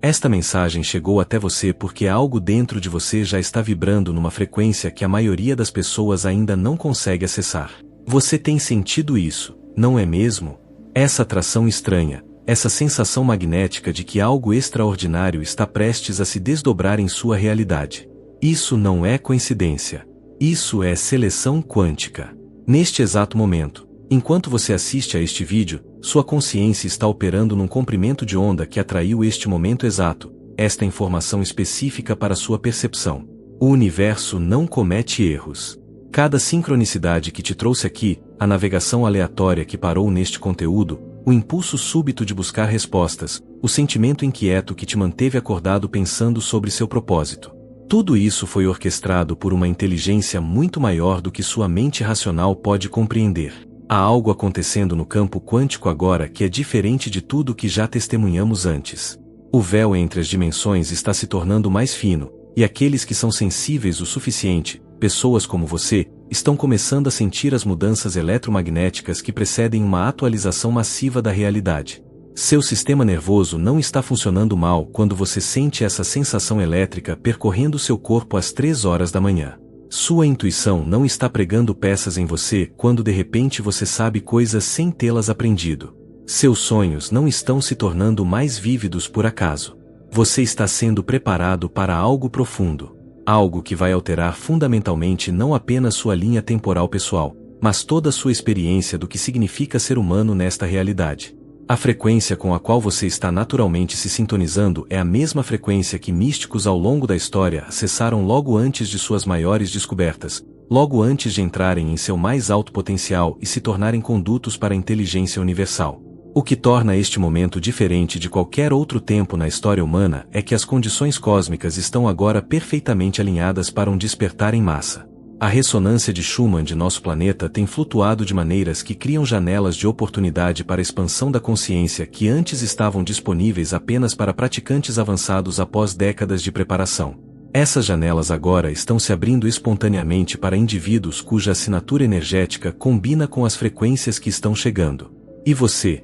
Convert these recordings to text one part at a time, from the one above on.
Esta mensagem chegou até você porque algo dentro de você já está vibrando numa frequência que a maioria das pessoas ainda não consegue acessar. Você tem sentido isso, não é mesmo? Essa atração estranha, essa sensação magnética de que algo extraordinário está prestes a se desdobrar em sua realidade. Isso não é coincidência. Isso é seleção quântica. Neste exato momento, enquanto você assiste a este vídeo, sua consciência está operando num comprimento de onda que atraiu este momento exato, esta informação específica para sua percepção. O universo não comete erros. Cada sincronicidade que te trouxe aqui, a navegação aleatória que parou neste conteúdo, o impulso súbito de buscar respostas, o sentimento inquieto que te manteve acordado pensando sobre seu propósito. Tudo isso foi orquestrado por uma inteligência muito maior do que sua mente racional pode compreender. Há algo acontecendo no campo quântico agora que é diferente de tudo que já testemunhamos antes. O véu entre as dimensões está se tornando mais fino, e aqueles que são sensíveis o suficiente, pessoas como você, estão começando a sentir as mudanças eletromagnéticas que precedem uma atualização massiva da realidade. Seu sistema nervoso não está funcionando mal quando você sente essa sensação elétrica percorrendo seu corpo às 3 horas da manhã. Sua intuição não está pregando peças em você quando de repente você sabe coisas sem tê-las aprendido. Seus sonhos não estão se tornando mais vívidos por acaso. Você está sendo preparado para algo profundo. Algo que vai alterar fundamentalmente não apenas sua linha temporal pessoal, mas toda a sua experiência do que significa ser humano nesta realidade. A frequência com a qual você está naturalmente se sintonizando é a mesma frequência que místicos ao longo da história acessaram logo antes de suas maiores descobertas, logo antes de entrarem em seu mais alto potencial e se tornarem condutos para a inteligência universal. O que torna este momento diferente de qualquer outro tempo na história humana é que as condições cósmicas estão agora perfeitamente alinhadas para um despertar em massa. A ressonância de Schumann de nosso planeta tem flutuado de maneiras que criam janelas de oportunidade para a expansão da consciência que antes estavam disponíveis apenas para praticantes avançados após décadas de preparação. Essas janelas agora estão se abrindo espontaneamente para indivíduos cuja assinatura energética combina com as frequências que estão chegando. E você,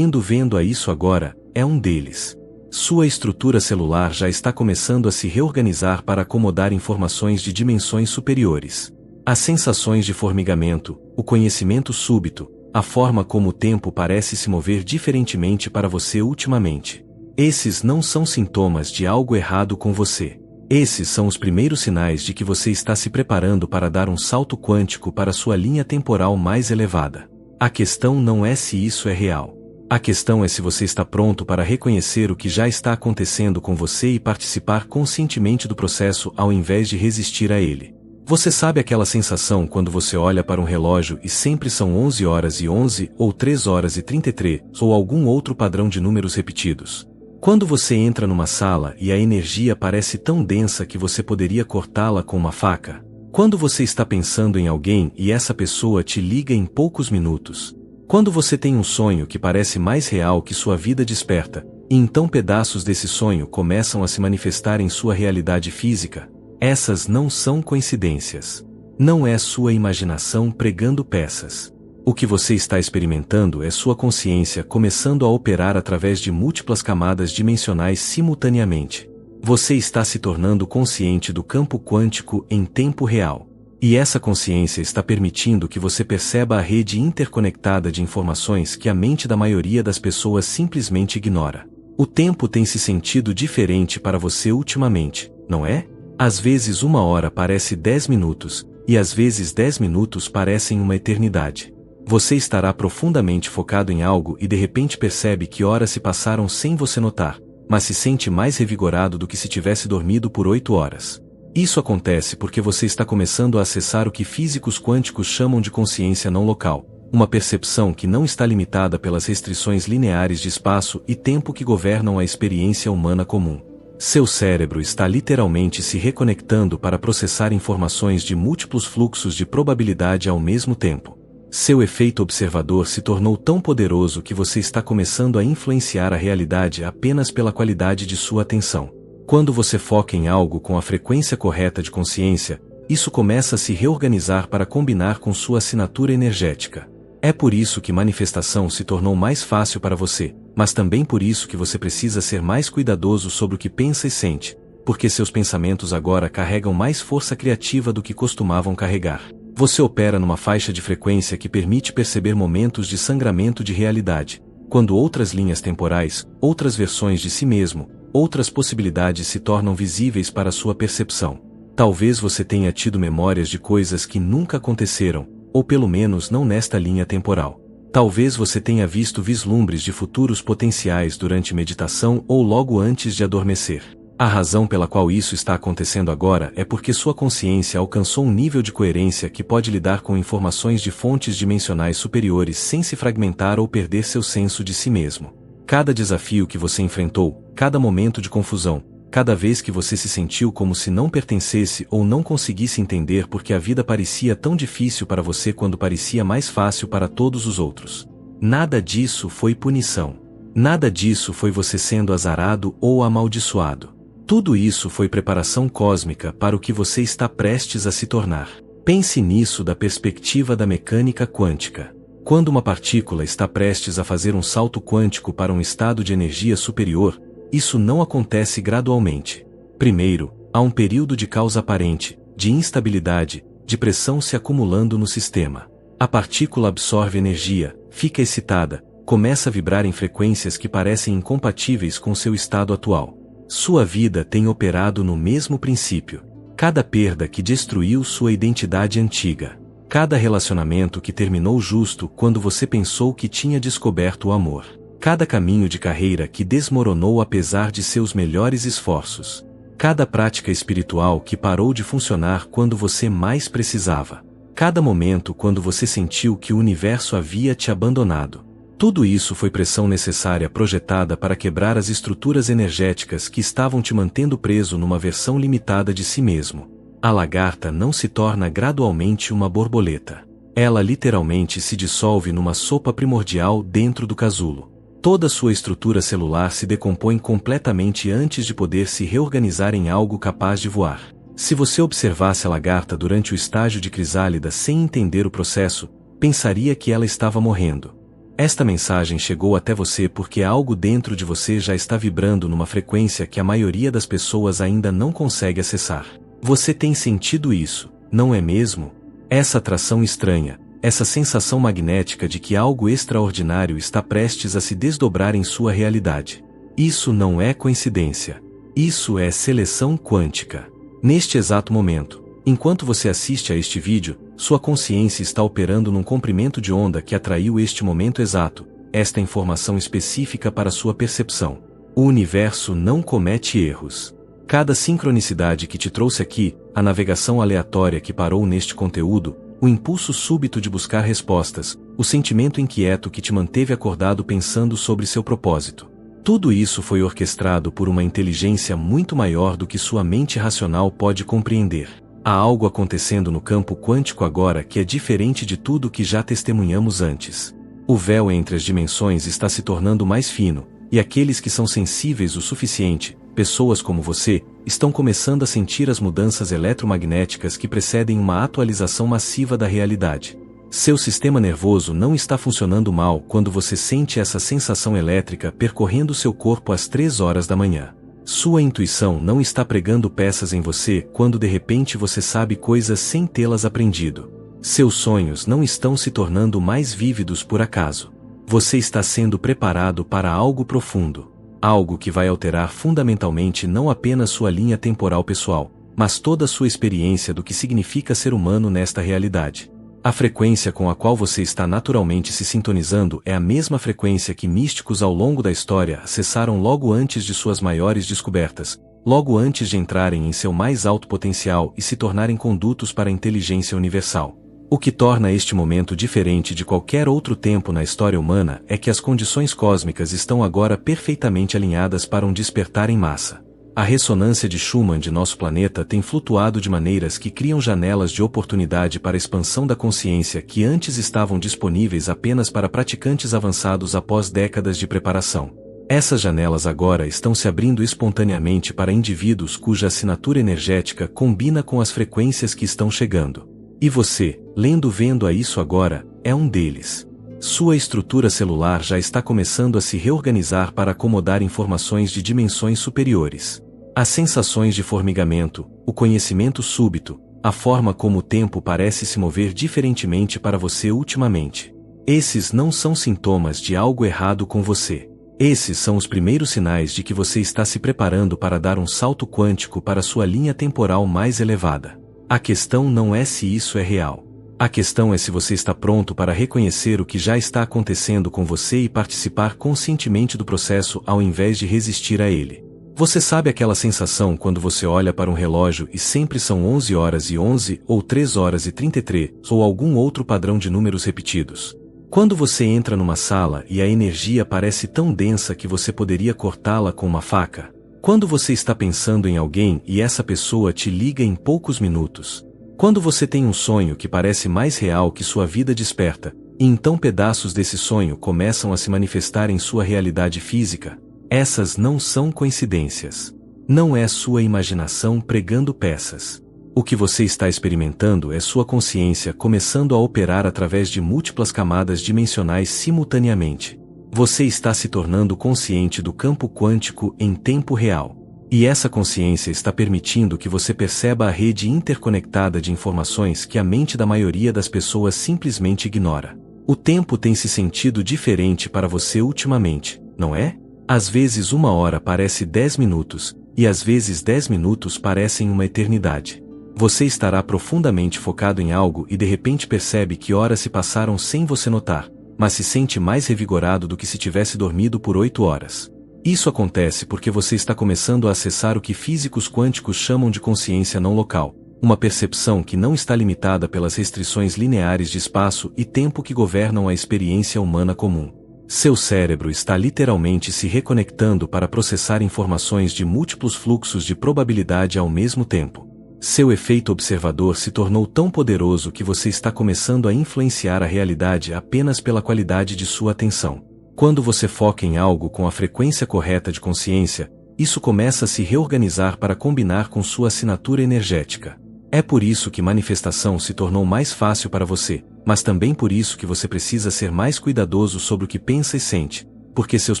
vendo a isso agora, é um deles. Sua estrutura celular já está começando a se reorganizar para acomodar informações de dimensões superiores. As sensações de formigamento, o conhecimento súbito, a forma como o tempo parece se mover diferentemente para você ultimamente. Esses não são sintomas de algo errado com você. Esses são os primeiros sinais de que você está se preparando para dar um salto quântico para sua linha temporal mais elevada. A questão não é se isso é real. A questão é se você está pronto para reconhecer o que já está acontecendo com você e participar conscientemente do processo ao invés de resistir a ele. Você sabe aquela sensação quando você olha para um relógio e sempre são 11 horas e 11 ou 3 horas e 33 ou algum outro padrão de números repetidos? Quando você entra numa sala e a energia parece tão densa que você poderia cortá-la com uma faca? Quando você está pensando em alguém e essa pessoa te liga em poucos minutos? Quando você tem um sonho que parece mais real que sua vida desperta, e então pedaços desse sonho começam a se manifestar em sua realidade física? Essas não são coincidências. Não é sua imaginação pregando peças. O que você está experimentando é sua consciência começando a operar através de múltiplas camadas dimensionais simultaneamente. Você está se tornando consciente do campo quântico em tempo real. E essa consciência está permitindo que você perceba a rede interconectada de informações que a mente da maioria das pessoas simplesmente ignora. O tempo tem se sentido diferente para você ultimamente, não é? Às vezes 1 hora parece 10 minutos, e às vezes 10 minutos parecem uma eternidade. Você estará profundamente focado em algo e de repente percebe que horas se passaram sem você notar, mas se sente mais revigorado do que se tivesse dormido por 8 horas. Isso acontece porque você está começando a acessar o que físicos quânticos chamam de consciência não local, uma percepção que não está limitada pelas restrições lineares de espaço e tempo que governam a experiência humana comum. Seu cérebro está literalmente se reconectando para processar informações de múltiplos fluxos de probabilidade ao mesmo tempo. Seu efeito observador se tornou tão poderoso que você está começando a influenciar a realidade apenas pela qualidade de sua atenção. Quando você foca em algo com a frequência correta de consciência, isso começa a se reorganizar para combinar com sua assinatura energética. É por isso que manifestação se tornou mais fácil para você, mas também por isso que você precisa ser mais cuidadoso sobre o que pensa e sente, porque seus pensamentos agora carregam mais força criativa do que costumavam carregar. Você opera numa faixa de frequência que permite perceber momentos de sangramento de realidade, quando outras linhas temporais, outras versões de si mesmo, outras possibilidades se tornam visíveis para sua percepção. Talvez você tenha tido memórias de coisas que nunca aconteceram, ou pelo menos não nesta linha temporal. Talvez você tenha visto vislumbres de futuros potenciais durante meditação ou logo antes de adormecer. A razão pela qual isso está acontecendo agora é porque sua consciência alcançou um nível de coerência que pode lidar com informações de fontes dimensionais superiores sem se fragmentar ou perder seu senso de si mesmo. Cada desafio que você enfrentou, cada momento de confusão, cada vez que você se sentiu como se não pertencesse ou não conseguisse entender porque a vida parecia tão difícil para você quando parecia mais fácil para todos os outros. Nada disso foi punição. Nada disso foi você sendo azarado ou amaldiçoado. Tudo isso foi preparação cósmica para o que você está prestes a se tornar. Pense nisso da perspectiva da mecânica quântica. Quando uma partícula está prestes a fazer um salto quântico para um estado de energia superior, isso não acontece gradualmente. Primeiro, há um período de causa aparente, de instabilidade, de pressão se acumulando no sistema. A partícula absorve energia, fica excitada, começa a vibrar em frequências que parecem incompatíveis com seu estado atual. Sua vida tem operado no mesmo princípio. Cada perda que destruiu sua identidade antiga. Cada relacionamento que terminou justo quando você pensou que tinha descoberto o amor. Cada caminho de carreira que desmoronou apesar de seus melhores esforços. Cada prática espiritual que parou de funcionar quando você mais precisava. Cada momento quando você sentiu que o universo havia te abandonado. Tudo isso foi pressão necessária projetada para quebrar as estruturas energéticas que estavam te mantendo preso numa versão limitada de si mesmo. A lagarta não se torna gradualmente uma borboleta. Ela literalmente se dissolve numa sopa primordial dentro do casulo. Toda sua estrutura celular se decompõe completamente antes de poder se reorganizar em algo capaz de voar. Se você observasse a lagarta durante o estágio de crisálida sem entender o processo, pensaria que ela estava morrendo. Esta mensagem chegou até você porque algo dentro de você já está vibrando numa frequência que a maioria das pessoas ainda não consegue acessar. Você tem sentido isso, não é mesmo? Essa atração estranha, essa sensação magnética de que algo extraordinário está prestes a se desdobrar em sua realidade. Isso não é coincidência. Isso é seleção quântica. Neste exato momento, enquanto você assiste a este vídeo, sua consciência está operando num comprimento de onda que atraiu este momento exato, esta informação específica para sua percepção. O universo não comete erros. Cada sincronicidade que te trouxe aqui, a navegação aleatória que parou neste conteúdo, o impulso súbito de buscar respostas, o sentimento inquieto que te manteve acordado pensando sobre seu propósito. Tudo isso foi orquestrado por uma inteligência muito maior do que sua mente racional pode compreender. Há algo acontecendo no campo quântico agora que é diferente de tudo que já testemunhamos antes. O véu entre as dimensões está se tornando mais fino, e aqueles que são sensíveis o suficiente, pessoas como você, estão começando a sentir as mudanças eletromagnéticas que precedem uma atualização massiva da realidade. Seu sistema nervoso não está funcionando mal quando você sente essa sensação elétrica percorrendo seu corpo às 3 horas da manhã. Sua intuição não está pregando peças em você quando de repente você sabe coisas sem tê-las aprendido. Seus sonhos não estão se tornando mais vívidos por acaso. Você está sendo preparado para algo profundo. Algo que vai alterar fundamentalmente não apenas sua linha temporal pessoal, mas toda a sua experiência do que significa ser humano nesta realidade. A frequência com a qual você está naturalmente se sintonizando é a mesma frequência que místicos ao longo da história acessaram logo antes de suas maiores descobertas, logo antes de entrarem em seu mais alto potencial e se tornarem condutos para a inteligência universal. O que torna este momento diferente de qualquer outro tempo na história humana é que as condições cósmicas estão agora perfeitamente alinhadas para um despertar em massa. A ressonância de Schumann de nosso planeta tem flutuado de maneiras que criam janelas de oportunidade para a expansão da consciência que antes estavam disponíveis apenas para praticantes avançados após décadas de preparação. Essas janelas agora estão se abrindo espontaneamente para indivíduos cuja assinatura energética combina com as frequências que estão chegando. E você, vendo a isso agora, é um deles. Sua estrutura celular já está começando a se reorganizar para acomodar informações de dimensões superiores. As sensações de formigamento, o conhecimento súbito, a forma como o tempo parece se mover diferentemente para você ultimamente. Esses não são sintomas de algo errado com você. Esses são os primeiros sinais de que você está se preparando para dar um salto quântico para sua linha temporal mais elevada. A questão não é se isso é real. A questão é se você está pronto para reconhecer o que já está acontecendo com você e participar conscientemente do processo ao invés de resistir a ele. Você sabe aquela sensação quando você olha para um relógio e sempre são 11h11 ou 3h33 ou algum outro padrão de números repetidos? Quando você entra numa sala e a energia parece tão densa que você poderia cortá-la com uma faca? Quando você está pensando em alguém e essa pessoa te liga em poucos minutos? Quando você tem um sonho que parece mais real que sua vida desperta, e então pedaços desse sonho começam a se manifestar em sua realidade física? Essas não são coincidências. Não é sua imaginação pregando peças. O que você está experimentando é sua consciência começando a operar através de múltiplas camadas dimensionais simultaneamente. Você está se tornando consciente do campo quântico em tempo real. E essa consciência está permitindo que você perceba a rede interconectada de informações que a mente da maioria das pessoas simplesmente ignora. O tempo tem se sentido diferente para você ultimamente, não é? Às vezes 1 hora parece 10 minutos, e às vezes 10 minutos parecem uma eternidade. Você estará profundamente focado em algo e de repente percebe que horas se passaram sem você notar, mas se sente mais revigorado do que se tivesse dormido por 8 horas. Isso acontece porque você está começando a acessar o que físicos quânticos chamam de consciência não local, uma percepção que não está limitada pelas restrições lineares de espaço e tempo que governam a experiência humana comum. Seu cérebro está literalmente se reconectando para processar informações de múltiplos fluxos de probabilidade ao mesmo tempo. Seu efeito observador se tornou tão poderoso que você está começando a influenciar a realidade apenas pela qualidade de sua atenção. Quando você foca em algo com a frequência correta de consciência, isso começa a se reorganizar para combinar com sua assinatura energética. É por isso que manifestação se tornou mais fácil para você, mas também por isso que você precisa ser mais cuidadoso sobre o que pensa e sente, porque seus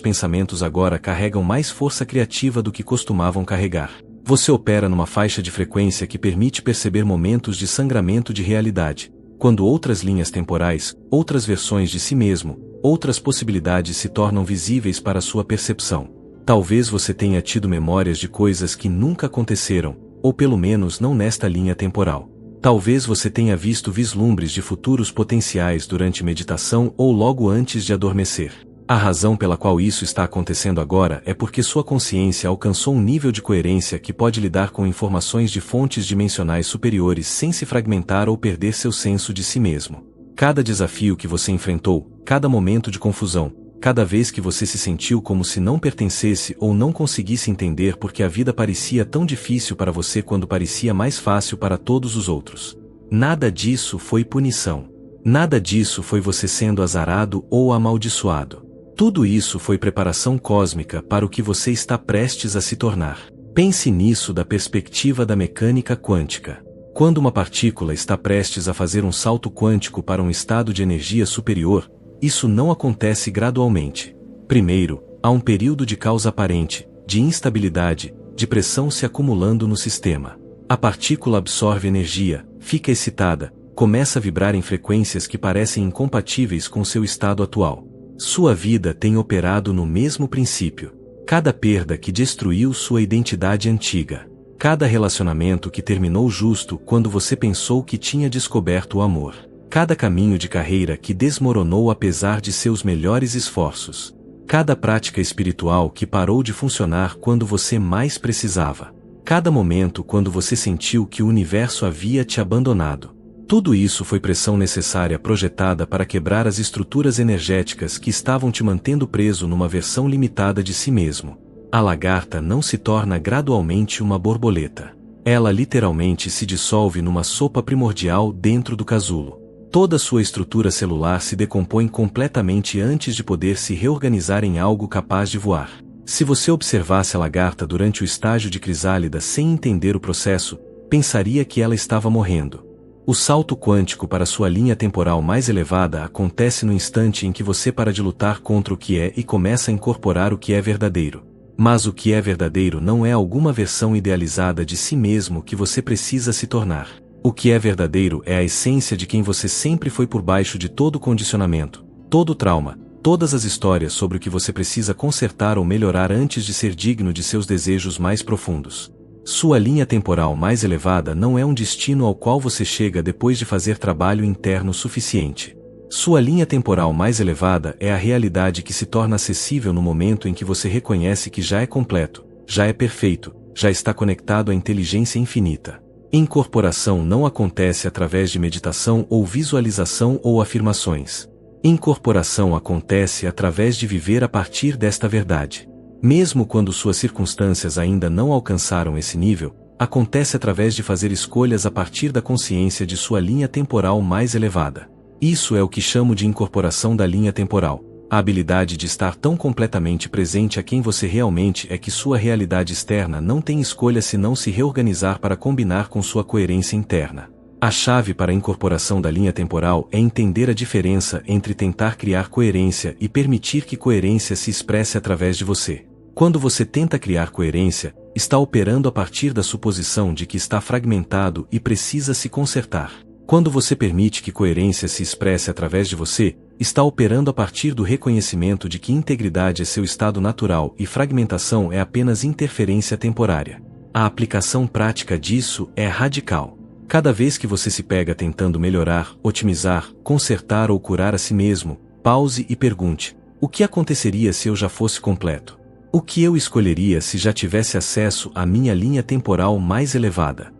pensamentos agora carregam mais força criativa do que costumavam carregar. Você opera numa faixa de frequência que permite perceber momentos de sangramento de realidade, quando outras linhas temporais, outras versões de si mesmo, outras possibilidades se tornam visíveis para sua percepção. Talvez você tenha tido memórias de coisas que nunca aconteceram, ou pelo menos não nesta linha temporal. Talvez você tenha visto vislumbres de futuros potenciais durante meditação ou logo antes de adormecer. A razão pela qual isso está acontecendo agora é porque sua consciência alcançou um nível de coerência que pode lidar com informações de fontes dimensionais superiores sem se fragmentar ou perder seu senso de si mesmo. Cada desafio que você enfrentou, cada momento de confusão, cada vez que você se sentiu como se não pertencesse ou não conseguisse entender porque a vida parecia tão difícil para você quando parecia mais fácil para todos os outros. Nada disso foi punição. Nada disso foi você sendo azarado ou amaldiçoado. Tudo isso foi preparação cósmica para o que você está prestes a se tornar. Pense nisso da perspectiva da mecânica quântica. Quando uma partícula está prestes a fazer um salto quântico para um estado de energia superior, isso não acontece gradualmente. Primeiro, há um período de causa aparente, de instabilidade, de pressão se acumulando no sistema. A partícula absorve energia, fica excitada, começa a vibrar em frequências que parecem incompatíveis com seu estado atual. Sua vida tem operado no mesmo princípio. Cada perda que destruiu sua identidade antiga. Cada relacionamento que terminou justo quando você pensou que tinha descoberto o amor. Cada caminho de carreira que desmoronou apesar de seus melhores esforços. Cada prática espiritual que parou de funcionar quando você mais precisava. Cada momento quando você sentiu que o universo havia te abandonado. Tudo isso foi pressão necessária projetada para quebrar as estruturas energéticas que estavam te mantendo preso numa versão limitada de si mesmo. A lagarta não se torna gradualmente uma borboleta. Ela literalmente se dissolve numa sopa primordial dentro do casulo. Toda sua estrutura celular se decompõe completamente antes de poder se reorganizar em algo capaz de voar. Se você observasse a lagarta durante o estágio de crisálida sem entender o processo, pensaria que ela estava morrendo. O salto quântico para sua linha temporal mais elevada acontece no instante em que você para de lutar contra o que é e começa a incorporar o que é verdadeiro. Mas o que é verdadeiro não é alguma versão idealizada de si mesmo que você precisa se tornar. O que é verdadeiro é a essência de quem você sempre foi por baixo de todo condicionamento, todo trauma, todas as histórias sobre o que você precisa consertar ou melhorar antes de ser digno de seus desejos mais profundos. Sua linha temporal mais elevada não é um destino ao qual você chega depois de fazer trabalho interno suficiente. Sua linha temporal mais elevada é a realidade que se torna acessível no momento em que você reconhece que já é completo, já é perfeito, já está conectado à inteligência infinita. Incorporação não acontece através de meditação ou visualização ou afirmações. Incorporação acontece através de viver a partir desta verdade. Mesmo quando suas circunstâncias ainda não alcançaram esse nível, acontece através de fazer escolhas a partir da consciência de sua linha temporal mais elevada. Isso é o que chamo de incorporação da linha temporal, a habilidade de estar tão completamente presente a quem você realmente é que sua realidade externa não tem escolha senão se reorganizar para combinar com sua coerência interna. A chave para a incorporação da linha temporal é entender a diferença entre tentar criar coerência e permitir que coerência se expresse através de você. Quando você tenta criar coerência, está operando a partir da suposição de que está fragmentado e precisa se consertar. Quando você permite que coerência se expresse através de você, está operando a partir do reconhecimento de que integridade é seu estado natural e fragmentação é apenas interferência temporária. A aplicação prática disso é radical. Cada vez que você se pega tentando melhorar, otimizar, consertar ou curar a si mesmo, pause e pergunte: o que aconteceria se eu já fosse completo? O que eu escolheria se já tivesse acesso à minha linha temporal mais elevada?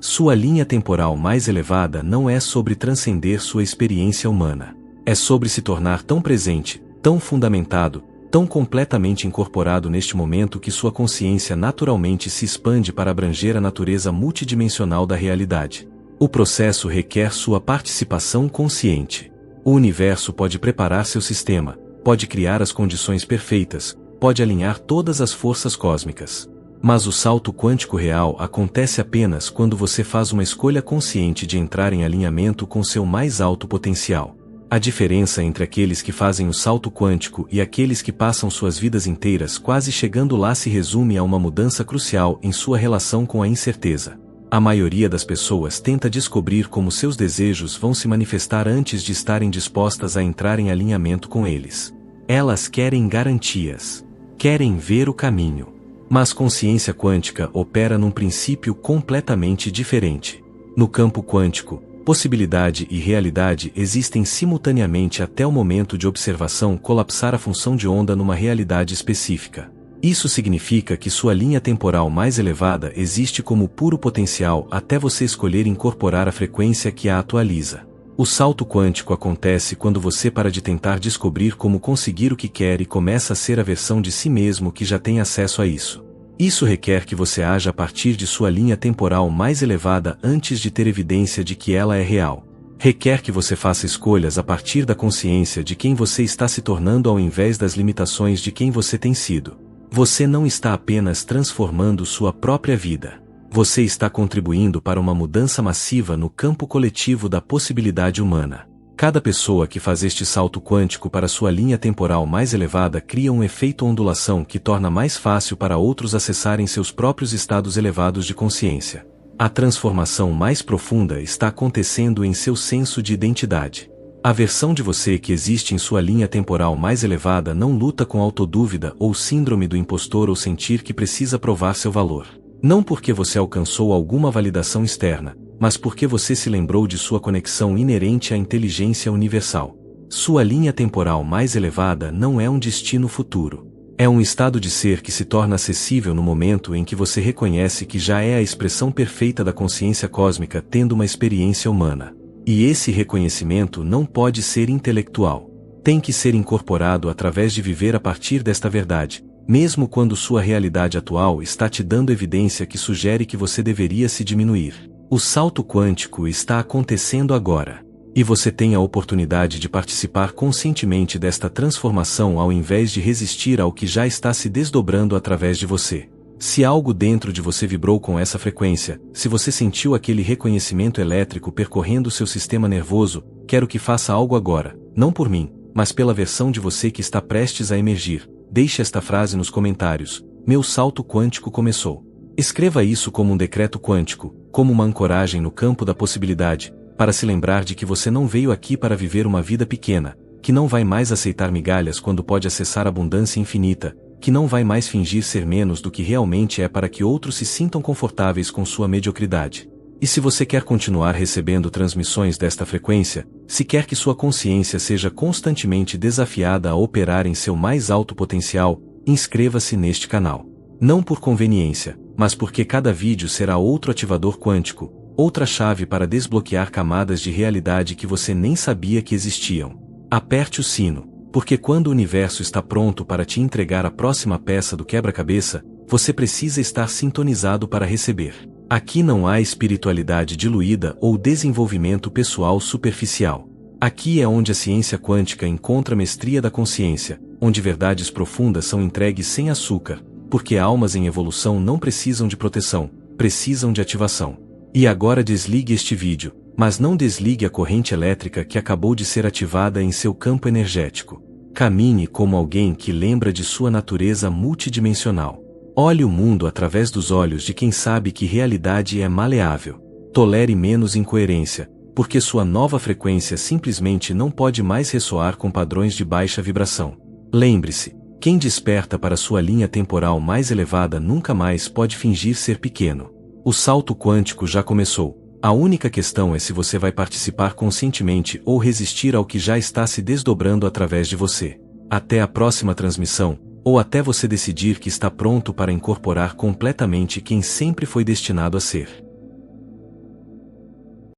Sua linha temporal mais elevada não é sobre transcender sua experiência humana. É sobre se tornar tão presente, tão fundamentado, tão completamente incorporado neste momento que sua consciência naturalmente se expande para abranger a natureza multidimensional da realidade. O processo requer sua participação consciente. O universo pode preparar seu sistema, pode criar as condições perfeitas, pode alinhar todas as forças cósmicas. Mas o salto quântico real acontece apenas quando você faz uma escolha consciente de entrar em alinhamento com seu mais alto potencial. A diferença entre aqueles que fazem o salto quântico e aqueles que passam suas vidas inteiras quase chegando lá se resume a uma mudança crucial em sua relação com a incerteza. A maioria das pessoas tenta descobrir como seus desejos vão se manifestar antes de estarem dispostas a entrar em alinhamento com eles. Elas querem garantias. Querem ver o caminho. Mas consciência quântica opera num princípio completamente diferente. No campo quântico, possibilidade e realidade existem simultaneamente até o momento de observação colapsar a função de onda numa realidade específica. Isso significa que sua linha temporal mais elevada existe como puro potencial até você escolher incorporar a frequência que a atualiza. O salto quântico acontece quando você para de tentar descobrir como conseguir o que quer e começa a ser a versão de si mesmo que já tem acesso a isso. Isso requer que você haja a partir de sua linha temporal mais elevada antes de ter evidência de que ela é real. Requer que você faça escolhas a partir da consciência de quem você está se tornando ao invés das limitações de quem você tem sido. Você não está apenas transformando sua própria vida. Você está contribuindo para uma mudança massiva no campo coletivo da possibilidade humana. Cada pessoa que faz este salto quântico para sua linha temporal mais elevada cria um efeito ondulação que torna mais fácil para outros acessarem seus próprios estados elevados de consciência. A transformação mais profunda está acontecendo em seu senso de identidade. A versão de você que existe em sua linha temporal mais elevada não luta com autodúvida ou síndrome do impostor ou sentir que precisa provar seu valor. Não porque você alcançou alguma validação externa, mas porque você se lembrou de sua conexão inerente à inteligência universal. Sua linha temporal mais elevada não é um destino futuro. É um estado de ser que se torna acessível no momento em que você reconhece que já é a expressão perfeita da consciência cósmica tendo uma experiência humana. E esse reconhecimento não pode ser intelectual. Tem que ser incorporado através de viver a partir desta verdade, mesmo quando sua realidade atual está te dando evidência que sugere que você deveria se diminuir. O salto quântico está acontecendo agora. E você tem a oportunidade de participar conscientemente desta transformação ao invés de resistir ao que já está se desdobrando através de você. Se algo dentro de você vibrou com essa frequência, se você sentiu aquele reconhecimento elétrico percorrendo seu sistema nervoso, quero que faça algo agora, não por mim, mas pela versão de você que está prestes a emergir. Deixe esta frase nos comentários: meu salto quântico começou. Escreva isso como um decreto quântico, como uma ancoragem no campo da possibilidade, para se lembrar de que você não veio aqui para viver uma vida pequena, que não vai mais aceitar migalhas quando pode acessar abundância infinita, que não vai mais fingir ser menos do que realmente é para que outros se sintam confortáveis com sua mediocridade. E se você quer continuar recebendo transmissões desta frequência, se quer que sua consciência seja constantemente desafiada a operar em seu mais alto potencial, inscreva-se neste canal. Não por conveniência, mas porque cada vídeo será outro ativador quântico, outra chave para desbloquear camadas de realidade que você nem sabia que existiam. Aperte o sino, porque quando o universo está pronto para te entregar a próxima peça do quebra-cabeça, você precisa estar sintonizado para receber. Aqui não há espiritualidade diluída ou desenvolvimento pessoal superficial. Aqui é onde a ciência quântica encontra a mestria da consciência, onde verdades profundas são entregues sem açúcar, porque almas em evolução não precisam de proteção, precisam de ativação. E agora desligue este vídeo, mas não desligue a corrente elétrica que acabou de ser ativada em seu campo energético. Camine como alguém que lembra de sua natureza multidimensional. Olhe o mundo através dos olhos de quem sabe que realidade é maleável. Tolere menos incoerência, porque sua nova frequência simplesmente não pode mais ressoar com padrões de baixa vibração. Lembre-se, quem desperta para sua linha temporal mais elevada nunca mais pode fingir ser pequeno. O salto quântico já começou. A única questão é se você vai participar conscientemente ou resistir ao que já está se desdobrando através de você. Até a próxima transmissão, ou até você decidir que está pronto para incorporar completamente quem sempre foi destinado a ser.